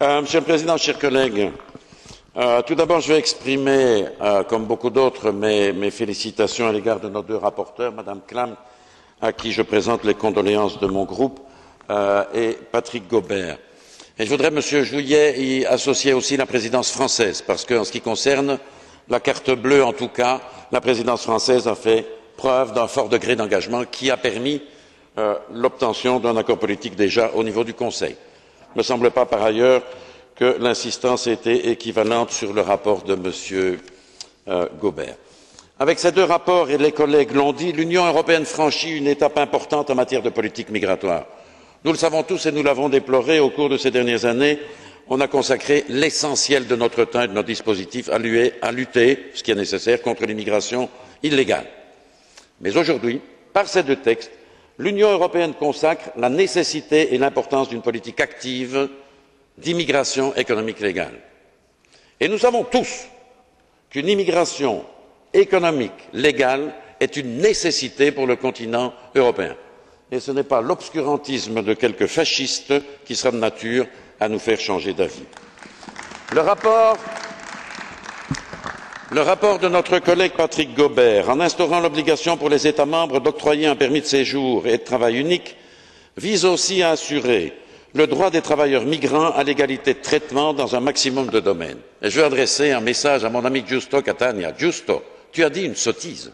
Monsieur le Président, chers collègues, tout d'abord, je vais exprimer, comme beaucoup d'autres, mes félicitations à l'égard de nos deux rapporteurs, Madame Klamt, à qui je présente les condoléances de mon groupe, et Patrick Gobert. Et je voudrais, Monsieur Jouyet, y associer aussi la présidence française, parce qu'en ce qui concerne la carte bleue, en tout cas, la présidence française a fait preuve d'un fort degré d'engagement qui a permis l'obtention d'un accord politique déjà au niveau du Conseil. Il ne me semble pas, par ailleurs, que l'insistance ait été équivalente sur le rapport de M. Gobert. Avec ces deux rapports, et les collègues l'ont dit, l'Union européenne franchit une étape importante en matière de politique migratoire. Nous le savons tous et nous l'avons déploré au cours de ces dernières années. On a consacré l'essentiel de notre temps et de nos dispositifs à lutter, ce qui est nécessaire, contre l'immigration illégale. Mais aujourd'hui, par ces deux textes, l'Union européenne consacre la nécessité et l'importance d'une politique active d'immigration économique légale. Et nous savons tous qu'une immigration économique légale est une nécessité pour le continent européen. Et ce n'est pas l'obscurantisme de quelques fascistes qui sera de nature à nous faire changer d'avis. Le rapport de notre collègue Patrick Gobert, en instaurant l'obligation pour les États membres d'octroyer un permis de séjour et de travail unique, vise aussi à assurer le droit des travailleurs migrants à l'égalité de traitement dans un maximum de domaines. Et je veux adresser un message à mon ami Giusto Catania. Giusto, tu as dit une sottise.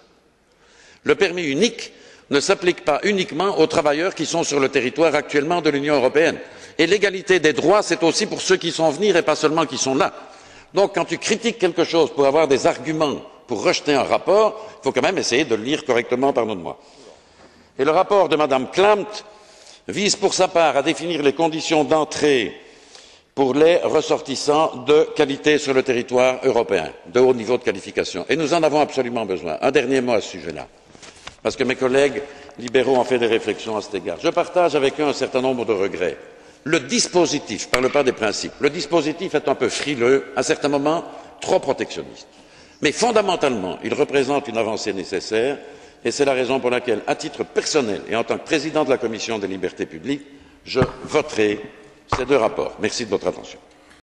Le permis unique ne s'applique pas uniquement aux travailleurs qui sont sur le territoire actuellement de l'Union européenne. Et l'égalité des droits, c'est aussi pour ceux qui sont à venir et pas seulement qui sont là. Donc, quand tu critiques quelque chose pour avoir des arguments pour rejeter un rapport, il faut quand même essayer de le lire correctement, pardonne-moi. Et le rapport de Mme Klamt vise pour sa part à définir les conditions d'entrée pour les ressortissants de qualité sur le territoire européen, de haut niveau de qualification. Et nous en avons absolument besoin. Un dernier mot à ce sujet-là, parce que mes collègues libéraux ont fait des réflexions à cet égard. Je partage avec eux un certain nombre de regrets. Le dispositif, je ne parle pas des principes, le dispositif est un peu frileux, à certains moments trop protectionniste. Mais fondamentalement, il représente une avancée nécessaire et c'est la raison pour laquelle, à titre personnel et en tant que président de la Commission des libertés publiques, je voterai ces deux rapports. Merci de votre attention.